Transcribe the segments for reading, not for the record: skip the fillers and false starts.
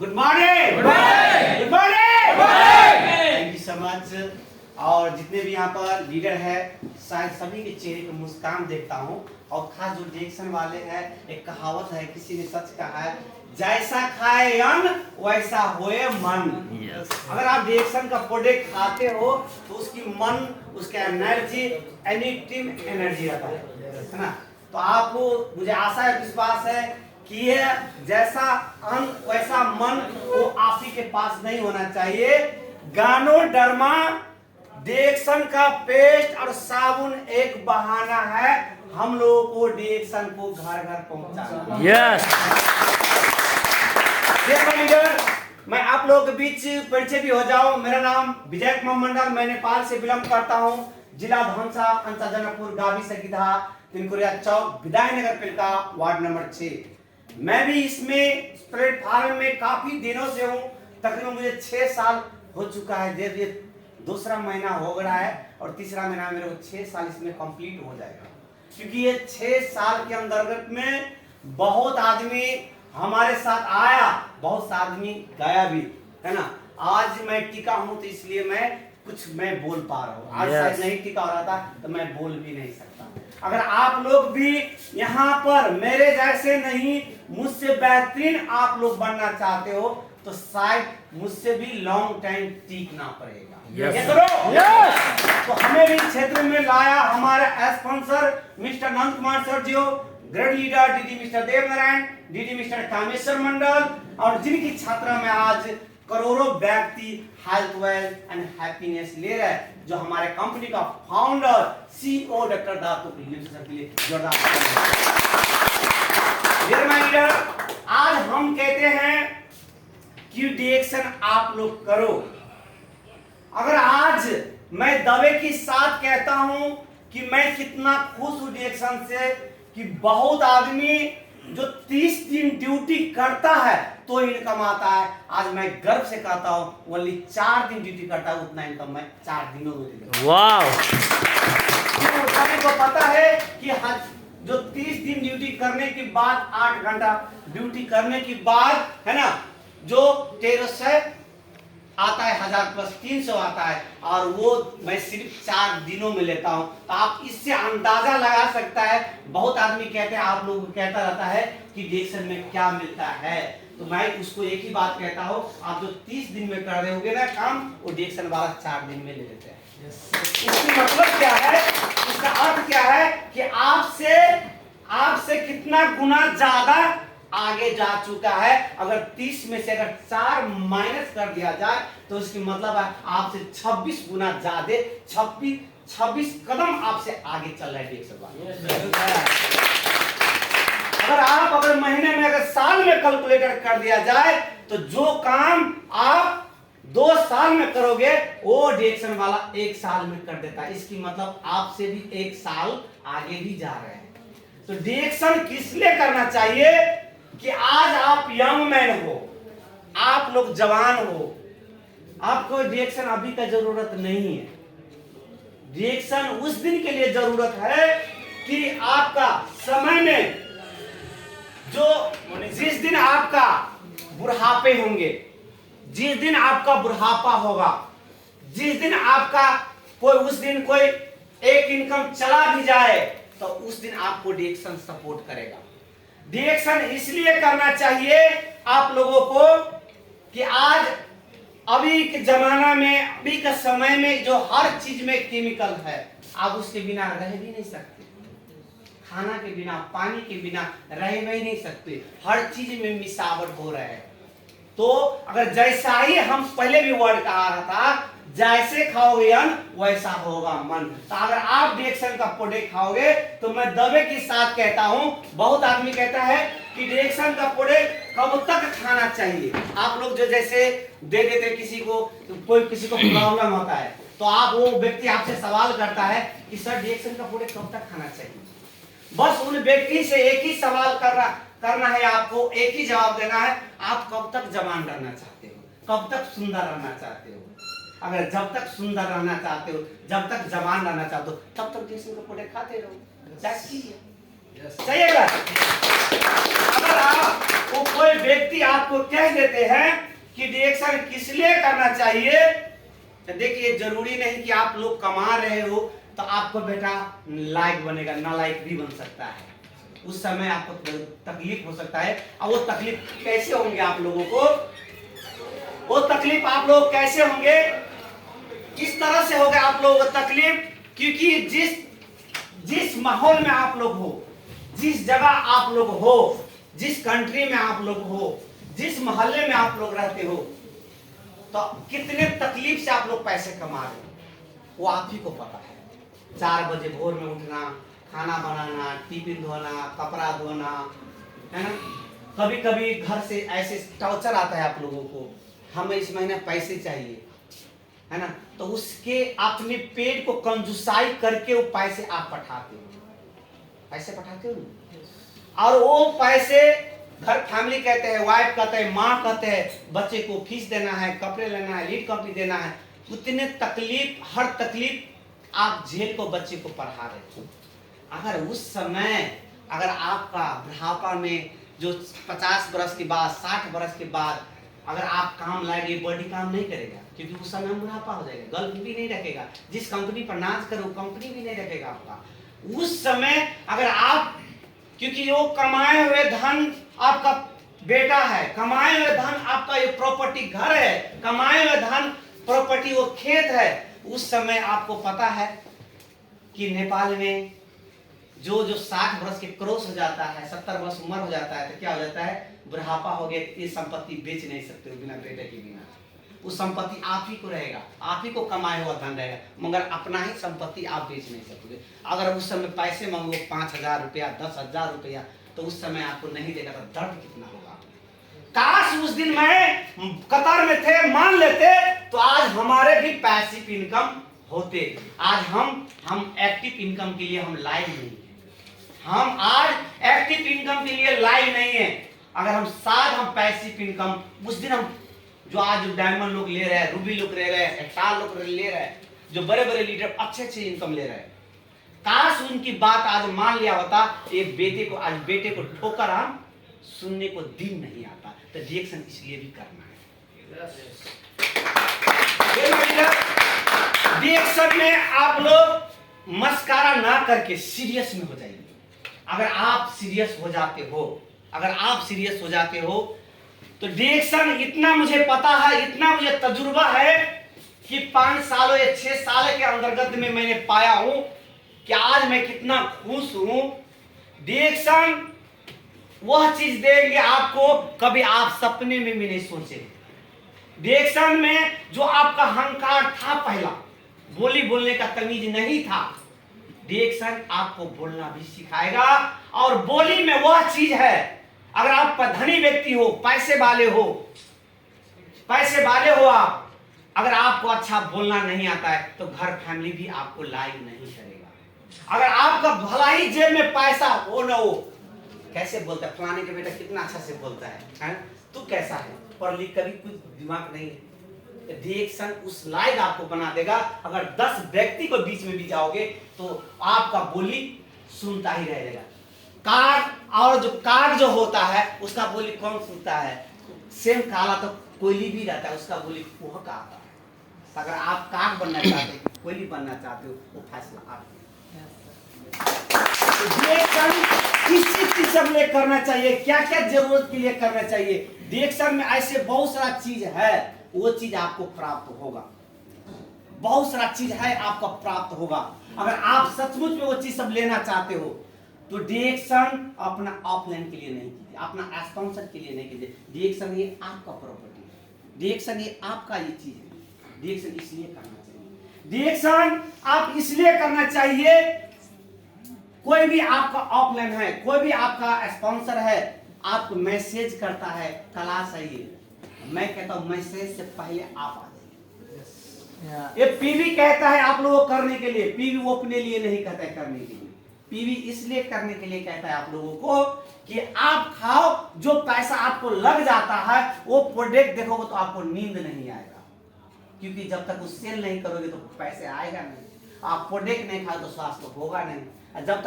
Good morning, good morning, good morning. Thank you so much. और जितने भी यहाँ पर लीडर है, शायद सभी के चेहरे पर मुस्कान देखता हूँ। और खास जो डायरेक्शन वाले हैं, एक कहावत है, किसी ने सच कहा है, जैसा खाए अन्न वैसा होए मन। अगर आप डायरेक्शन का प्रोडक्ट खाते हो तो उसकी मन, उसका एनर्जी, एनी टीम एनर्जी रहता है ना। तो आपको, मुझे आशा है, विश्वास है कि ये जैसा अन्न वैसा मन वो आप ही के पास नहीं होना चाहिए। गानोडर्मा डायरेक्शन का पेस्ट और साबुन एक बहाना है हम लोगों को डायरेक्शन को घर घर पहुंचाना। यस। मैं आप लोगों के बीच परिचय भी हो जाऊं। मेरा नाम विजय कुमार मंडल, मैं नेपाल से बिलोंग करता हूं। जिला धनसा, अंचल जनकपुर, गावी सगिधा, तिनकुरिया चौक, विधायनगर पिलका, वार्ड नंबर 6। मैं भी इसमें प्लेटफार्म में काफी दिनों से हूँ। तकरीबन मुझे 6 साल हो चुका है। धीरे दूसरा महीना हो रहा है और तीसरा महीना मेरे को 6 साल इसमें कंप्लीट हो जाएगा। क्योंकि ये 6 साल के अंतर्गत में बहुत आदमी हमारे साथ आया, बहुत आदमी गया भी, है ना। आज मैं टिका हूं तो इसलिए मैं बोल पा रहा हूँ। आज शायद नहीं टिका हो रहा था तो मैं बोल भी नहीं सकता। अगर आप लोग भी यहाँ पर मेरे जैसे नहीं, मुझसे बेहतरीन आप लोग बनना चाहते हो तो शायद मुझसे भी लॉन्ग टाइम टीकना पड़ेगा। तो हमें भी क्षेत्र में लाया हमारा sponsor mister Nand Kumar sir ji, grade leader DD mister Devnarayan, DD mister Kameshwar Mandal, और जिनकी छात्रा में आज करोड़ों व्यक्ति हेल्थ, वेल्थ एंड हैप्पीनेस ले रहे हैं, जो हमारे कंपनी का फाउंडर सीईओ डॉक्टर दातो के लिए जोरदार। आज हम कहते हैं कि डायरेक्शन आप लोग करो। अगर आज मैं दावे के साथ कहता हूं कि मैं कितना खुश हूं डायरेक्शन से, कि बहुत आदमी जो 30 दिन ड्यूटी करता है तो इनकम आता है। आज मैं गर्व से कहता हूं ओनली 4 दिन ड्यूटी करता है, उतना इनकम मैं 4 दिनों में। वाह। सभी को पता है कि जो 30 दिन ड्यूटी करने के बाद, 8 घंटा ड्यूटी करने के बाद, है ना, जो 1300 आता है, 1000 प्लस 300 आता है, और वो मैं सिर्फ 4 दिनों में लेता हूं। तो आप इससे अंदाजा लगा सकता है। बहुत आदमी कहते हैं, आप लोग कहता रहता है कि डायरेक्शन में क्या मिलता है, तो मैं उसको एक ही बात कहता हूं, आप जो 30 दिन में कर रहे होगे ना काम, वो डायरेक्शन वाला 4 दिन में ले लेते हैं। इसका मतलब क्या है, इसका अर्थ क्या है कि आपसे कितना गुना ज्यादा आगे जा चुका है। अगर 30 में से अगर 4 माइनस कर दिया जाए तो इसकी मतलब है आपसे 26 गुना ज्यादा, 26 कदम आपसे आगे चल रहा है। अगर महीने में, अगर साल में कैलकुलेटर कर दिया जाए तो जो काम आप 2 साल में करोगे वो डायरेक्शन वाला 1 साल में कर देता है। इसकी मतलब आपसे भी 1 साल आगे भी जा रहे हैं। तो डायरेक्शन किस लिए करना चाहिए कि आज आप यंग मैन हो, आप लोग जवान हो, आपको डायरेक्शन अभी का जरूरत नहीं है। डायरेक्शन उस दिन के लिए जरूरत है कि आपका समय में जिस दिन आपका बुढ़ापे होंगे, जिस दिन आपका बुढ़ापा होगा, जिस दिन आपका उस दिन कोई एक इनकम चला भी जाए तो उस दिन आपको डायरेक्शन सपोर्ट करेगा। डायरेक्शन इसलिए करना चाहिए आप लोगों को कि आज अभी के जमाना में, अभी के समय में जो हर चीज में केमिकल है, आप उसके बिना रह भी नहीं सकते। खाना के बिना, पानी के बिना रह भी नहीं सकते। हर चीज में मिलावट हो रहा है। तो अगर जैसा ही हम पहले भी वर्ड कहा रहा था, जैसे खाओगे अन्न वैसा होगा मन। तो अगर आप डायरेक्शन का प्रोडक्ट खाओगे तो मैं दावे के साथ कहता हूं, बहुत आदमी कहता है कि डायरेक्शन का प्रोडक्ट कब तक खाना चाहिए। आप लोग जो जैसे दे देते किसी को, कोई किसी को प्रॉब्लम होता है तो आप, वो व्यक्ति आपसे सवाल करता है कि सर डायरेक्शन का प्रोडक्ट कब तक खाना चाहिए। बस उन व्यक्ति से एक ही सवाल करना है, आपको एक ही जवाब देना है, आप कब तक जवान रहना चाहते हो, कब तक सुंदर रहना चाहते हो। अगर जब तक सुंदर रहना चाहते हो, जब तक जवान रहना चाहते हो, तब तक डायरेक्शन का प्रोडक्ट खाते रहो। सही है। अगर वो कोई व्यक्ति आपको कह देते हैं कि डिएक्शन किस लिए करना चाहिए, तो देखिए जरूरी नहीं कि आप लोग कमा रहे हो तो आपको बेटा लायक बनेगा, नालायक भी बन सकता है। उस समय आपको तकलीफ हो सकता है। और वो तकलीफ कैसे होंगे आप लोगों को, वो तकलीफ आप लोग कैसे होंगे, किस तरह से होगा आप लोगों को तकलीफ, क्योंकि जिस माहौल में आप लोग हो, जिस जगह आप लोग हो, जिस कंट्री में आप लोग हो, जिस मोहल्ले में आप लोग रहते हो, तो कितने तकलीफ से आप लोग पैसे कमा रहे हो वो आप ही को पता है। 4 बजे भोर में उठना, खाना बनाना, टिफिन धोना, कपड़ा धोना, है ना। कभी कभी घर से ऐसे टॉर्चर आता है आप लोगों को, हमें इस महीने पैसे चाहिए, है ना, तो उसके अपने पेट को कंजूसाई करके वो पैसे आप पठाते हो, पैसे पठाते हो। और वो पैसे घर फैमिली कहते हैं, वाइफ कहते हैं, माँ कहते हैं, बच्चे को फीस देना है, कपड़े लेना है, लीड कॉपी देना है, उतने तकलीफ, हर तकलीफ आप झेल को बच्चे को पढ़ा रहे हो। अगर उस समय अगर आपका बुढ़ापा में जो 50 बरस के बाद, 60 बरस के बाद अगर आप काम लाएंगे, बॉडी काम नहीं करेगा, क्योंकि उस समय बुढ़ापा हो जाएगा, गर्ल भी नहीं रखेगा, जिस कंपनी पर नाच करो कंपनी भी नहीं रखेगा आपका। उस समय अगर आप, क्योंकि वो कमाए हुए धन आपका बेटा है, कमाए हुए धन आपका ये प्रॉपर्टी घर है, कमाए हुए धन प्रॉपर्टी वो खेत है, उस समय आपको पता है कि नेपाल में जो 60 वर्ष के क्रॉस हो जाता है, 70 वर्ष उम्र हो जाता है, तो क्या हो जाता है, बुढ़ापा हो गया, ये संपत्ति बेच नहीं सकते हो बिना बेटे के बिना। उस संपत्ति आप ही को रहेगा, आप ही को कमाया हुआ धन रहेगा, मगर अपना ही संपत्ति आप बेच नहीं सकते। अगर उस समय पैसे मांगो 5,000 रुपया, 10,000 रुपया, तो उस समय आपको नहीं देगा, तो दर्द कितना होगा। काश उस दिन मैं कतार में थे, मान लेते, तो आज हमारे भी पैसिव इनकम होते। आज हम एक्टिव इनकम के लिए हम लाइव नहीं है, हम आज एक्टिव इनकम के लिए लाइव नहीं है। अगर हम पैसिव इनकम, उस दिन हम जो आज डायमंड लोग ले रहे हैं, रूबी लोग ले रहे हैं, स्टार लोग ले रहे हैं, जो बड़े बड़े लीडर अच्छे इनकम ले रहे हैं, काश उनकी बात आज मान लिया होता। एक बेटे को ठोकर हम सुनने को दिन नहीं आता, तो रिएक्शन इसलिए भी करना है। रिएक्शन में आप लोग मस्कारा ना करके सीरियस में हो जाइए। अगर आप सीरियस हो जाते हो, तो रिएक्शन, इतना मुझे पता है, इतना मुझे तजुर्बा है कि 5 सालों या 6 साल के अंतर्गत में मैंने पाया हूं कि आज मैं कितना खुश हूं। रिएक्शन वह चीज देंगे आपको कभी आप सपने में भी नहीं सोचे। रिएक्शन में जो आपका अहंकार था, पहला बोलने का तमीज नहीं था, रिएक्शन आपको बोलना भी सिखाएगा। और बोली में वह चीज है, अगर आप धनी व्यक्ति हो, पैसे वाले हो आप, अगर आपको अच्छा बोलना नहीं आता है, तो घर फैमिली भी आपको लाइक नहीं करेगा। अगर आपका भला ही जेब में पैसा हो ना हो, कैसे बोलता है, फलाने के बेटा कितना अच्छा से बोलता है? तू कैसा है, पढ़ लिख कभी कुछ दिमाग नहीं है। रिएक्शन उस लायक आपको बना देगा। अगर 10 व्यक्ति को बीच में भी जाओगे तो आपका बोली सुनता ही रहेगा। काग जो होता है उसका बोली कौन सुनता है? सेम काला तो कोयली भी रहता है, उसका बोली वह का आता है। अगर आप काग बनना चाहते हो, कोयली बनना चाहते हो, वो फैसला आप। किसी चीज के लिए करना चाहिए, क्या क्या जरूरत के लिए करना चाहिए। रिएक्शन में ऐसे बहुत सारा चीज है, वो चीज आपको प्राप्त होगा। बहुत सारा चीज है आपको प्राप्त होगा। अगर आप सचमुच में वो चीज सब लेना चाहते हो, तो रिएक्शन अपना ऑफलाइन के लिए नहीं कीजिए, अपना स्पॉन्सर के लिए नहीं कीजिए। रिएक्शन ये आपका प्रॉपर्टी है, रिएक्शन ये आपका ये चीज है। रिएक्शन इसलिए करना चाहिए, रिएक्शन आप इसलिए करना चाहिए। कोई भी आपका ऑफलाइन है, कोई भी आपका स्पॉन्सर है, आपको मैसेज करता है क्लास आइए, मैं कहता हूं मैसेज से पहले आप आ जाइए। ये पीवी कहता है आप लोगों को करने के लिए, पीवी वो अपने लिए नहीं कहता है करने के लिए। पीवी इसलिए करने के लिए कहता है आप लोगों को कि आप खाओ, जो पैसा आपको लग जाता है वो प्रोडक्ट देखोगे तो आपको नींद नहीं आएगा, क्योंकि जब तक वो सेल नहीं करोगे तो पैसे आएगा नहीं। आप प्रोडक्ट नहीं खाओ तो स्वास्थ्य होगा नहीं। जब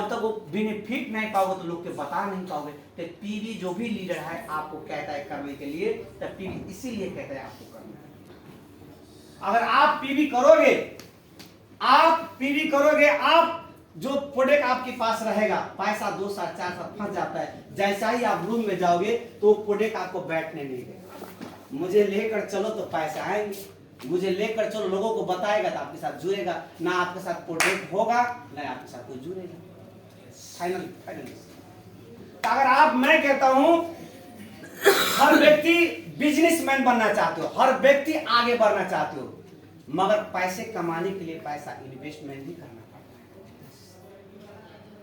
तक वो बेनिफिट नहीं पाओगे तो लोग के बता नहीं पाओगे। तो पीवी जो भी लीडर है आपको कहता है करने के लिए, तो पीवी इसीलिए कहता है आपको करना है। अगर आप पीवी करोगे, आप जो प्रोडक्ट आपके पास रहेगा, पैसा 2 साल 4 साल फंस जाता है, जैसा ही आप रूम में जाओगे तो प्रोडक्ट आपको बैठने नहीं देगा। मुझे लेकर चलो तो पैसे आएंगे, मुझे लेकर चलो लोगों को बताएगा तो आपके साथ जुड़ेगा, ना आपके साथ प्रोडक्ट होगा ना आपके साथ कोई जुड़ेगा। फाइनल तो अगर आप, मैं कहता हूं हर व्यक्ति बिजनेसमैन बनना चाहते हो, हर व्यक्ति आगे बढ़ना चाहते हो, मगर पैसे कमाने के लिए पैसा इन्वेस्टमेंट भी करना पड़ता है।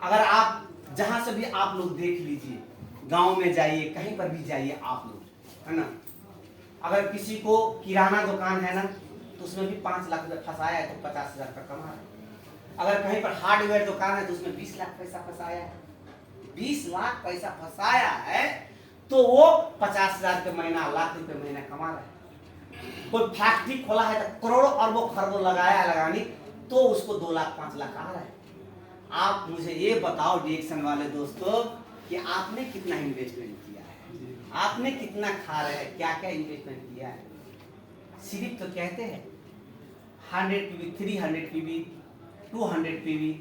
अगर आप जहां से भी आप लोग देख लीजिए, गांव में जाइए, कहीं पर भी जाइए आप लोग, है ना, अगर किसी को किराना दुकान है ना तो उसमें भी 5 लाख रुपए फंसाया है तो 50,000 रुपये कमा रहा है। अगर कहीं पर हार्डवेयर दुकान है तो उसमें 20 लाख पैसा फंसाया है, 20 लाख पैसा फंसाया है तो वो 50,000 रुपये महीना, लाख रुपए महीना कमा रहा है। कोई फैक्ट्री खोला है तो करोड़ों अरबों खरबों लगाया लगानी तो उसको 2 लाख 5 लाख आ रहा है। आप मुझे ये बताओ डिएक्शन वाले दोस्तों कि आपने कितना इन्वेस्टमेंट किया है, आपने कितना खा रहे हैं, क्या क्या इन्वेस्टमेंट किया है। सिर्फ तो कहते हैं 100 पीवी, 300 पीवी, 200 पीवी,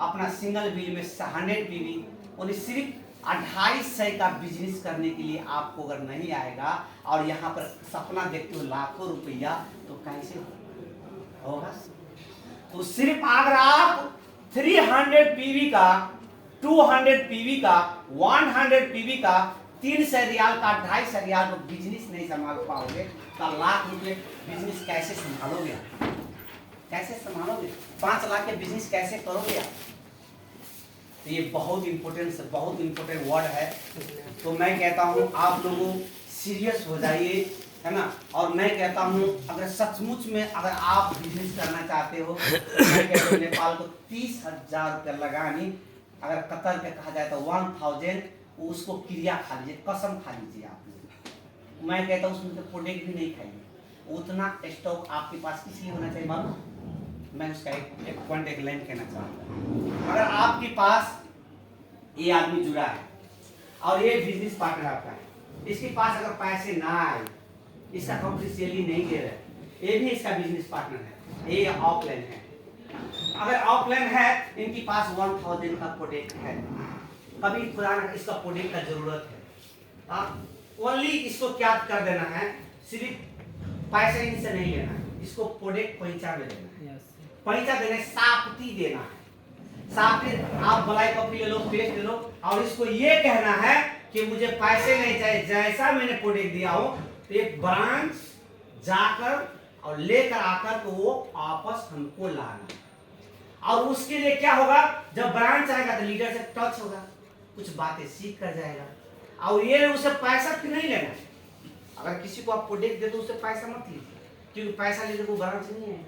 अपना सिंगल बिल में 100 पीवी, और सिर्फ 250 का बिजनेस करने के लिए आपको अगर नहीं आएगा और यहाँ पर सपना देखते हो लाखों रुपया, तो कैसे होगा। तो सिर्फ अगर आप 300 पीवी का, 200 पीवी का, 100 पीवी का, 300 रियाल का, 250 रियाल का बिजनेस नहीं संभाल पाओगे तो लाख रुपए बिजनेस कैसे संभालोगे, कैसे संभालोगे, 5 लाख के बिजनेस कैसे करोगे आप। तो ये बहुत इंपॉर्टेंट वर्ड है। तो मैं कहता हूँ आप लोगों सीरियस हो जाइए, है ना। और मैं कहता हूँ अगर सचमुच में अगर आप बिजनेस करना चाहते हो, मैं कहता हूँ नेपाल को 30,000 रुपये लगानी, अगर कतर के कहा जाए तो 1000, उसको क्रिया खा लीजिए, कसम खा लीजिए आप लोग। मैं कहता हूँ उसमें प्रोडक्ट भी नहीं खाइए, उतना स्टॉक आपके पास इसलिए होना चाहिए मालूम। मैं उसका एक पॉइंट, एक लाइन कहना चाहूँगा। अगर आपके पास ये आदमी जुड़ा है और ये बिजनेस पार्टनर आपका है, इसके पास अगर पैसे ना आए, इसका कंपनी सैलरी नहीं दे रहा, ये भी इसका बिजनेस पार्टनर है, ये ऑफलाइन है। अगर ऑफलाइन है, इनके पास 1000 का प्रोडक्ट है, कभी खुदा ना इसका प्रोडक्ट का जरूरत है, आप ओनली इसको क्या कर देना है, सिर्फ पैसे इनसे नहीं लेना है, इसको प्रोडक्ट पहुंचा में देना है, पहुंचा देना, साप्ती देना है। साप्ती आप मलाई कॉफी ले लो, पेस्ट ले लो, और इसको ये कहना है कि मुझे पैसे नहीं चाहिए, जैसा मैंने प्रोडक्ट दिया हो तो एक ब्रांच जाकर और लेकर आकर तो वो वापस हमको लाना। और उसके लिए क्या होगा, जब ब्रांच आएगा तो लीडर से टच होगा, कुछ बातें सीख कर जाएगा, और ये उसे पैसा फिर नहीं लेना। अगर किसी को आप प्रोडक्ट दे तो उससे पैसा मत लीजिए, क्योंकि पैसा लेने को ब्रांच नहीं है।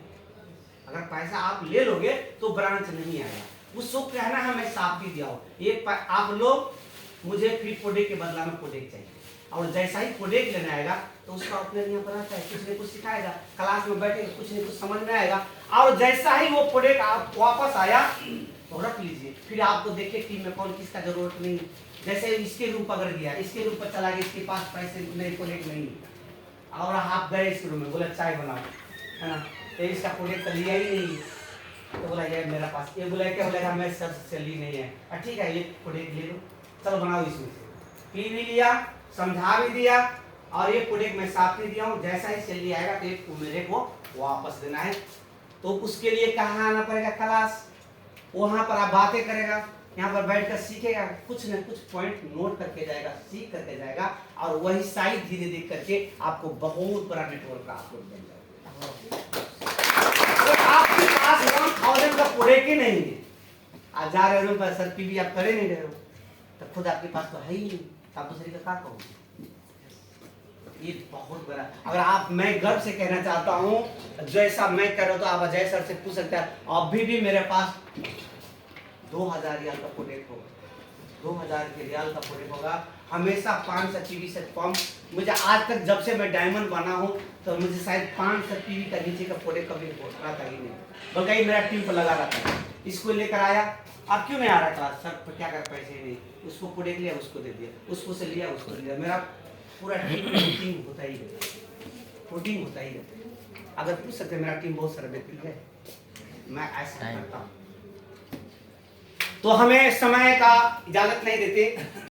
अगर पैसा आप ले लोगे तो ब्रांच नहीं आएगा, उसको कहना है मैं साप्ती दिया हूँ, ये आप लोग मुझे फिर प्रोडक्ट के बदला में प्रोडक्ट चाहिए, और जैसा ही प्रोडक्ट लेने आएगा तो उसका अपने यहाँ पर आता है, कुछ न कुछ सिखाएगा, क्लास में बैठेगा, कुछ न कुछ समझ में आएगा, और जैसा ही वो प्रोडक्ट आप वापस आया तो रख लीजिए। फिर आपको देखिए टीम में कौन किसका जरूरत नहीं, जैसे इसके रूम पकड़ दिया, इसके रूम पर चला गया, इसके पास पैसे नहीं, प्रोडक्ट नहीं, और आप गए इसके रूम में, बोला चाय बनाओ, है ना, तो इसका प्रोडक्ट तो लिया ही नहीं, तो बोला ये मेरा पास, ये बोला क्या बोलेगा मैं सर से ली नहीं है, ठीक है ये प्रोडक्ट ले लो, चलो बनाओ इसमें से। पी भी लिया, समझा भी दिया, और ये प्रोडक्ट मैं साथ नहीं दिया हूँ, जैसा ही सैलरी आएगा तो मेरे को वापस देना है। तो उसके लिए कहाँ आना पड़ेगा, क्लास, वहाँ पर आप बातें करेगा, यहाँ पर बैठकर सीखेगा, कुछ न कुछ पॉइंट नोट करके जाएगा, सीख करके जाएगा, और वही साइड धीरे धीरे करके आपको बहुत बड़ा नेटवर्क आपको बन जाएगा। आपके पास 1000 का प्रोडक्ट ही नहीं है, आप जा रहे हो पर सर पीवी आप करे नहीं रहे हो, तो खुद आपके पास तो है ही नहीं, आप दूसरे का क्या कहोगे। ये बहुत बड़ा, अगर आप, मैं गर्व से कहना चाहता हूँ जैसा मैं कर रहा हूँ, तो आप अजय सर से पूछ सकते हैं, अभी भी मेरे पास 2000 रियाल का प्रोडक्ट होगा, 2000 के रियाल का प्रोडक्ट होगा, हमेशा 500 पीवी से कम, मुझे आज तक जब से मैं डायमंड बना हूँ तो मुझे शायद 500 पीवी का नीचे का प्रोडक्ट कभी होता था ही नहीं, बल्कि मेरा टीम पर लगा रहता था। इसको लेकर आया, अब क्यों नहीं आ रहा क्लास सर, तो क्या कर पैसे नहीं, उसको प्रोडक्ट लिया उसको दे दिया, उसको से लिया उसको दे दिया, मेरा पूरा टीम होता ही है, प्रोटीन होता ही है। अगर पूछ सकते मेरा टीम बहुत सारा व्यक्ति है, मैं ऐसा करता हूँ। तो हमें समय का इजाजत नहीं देते।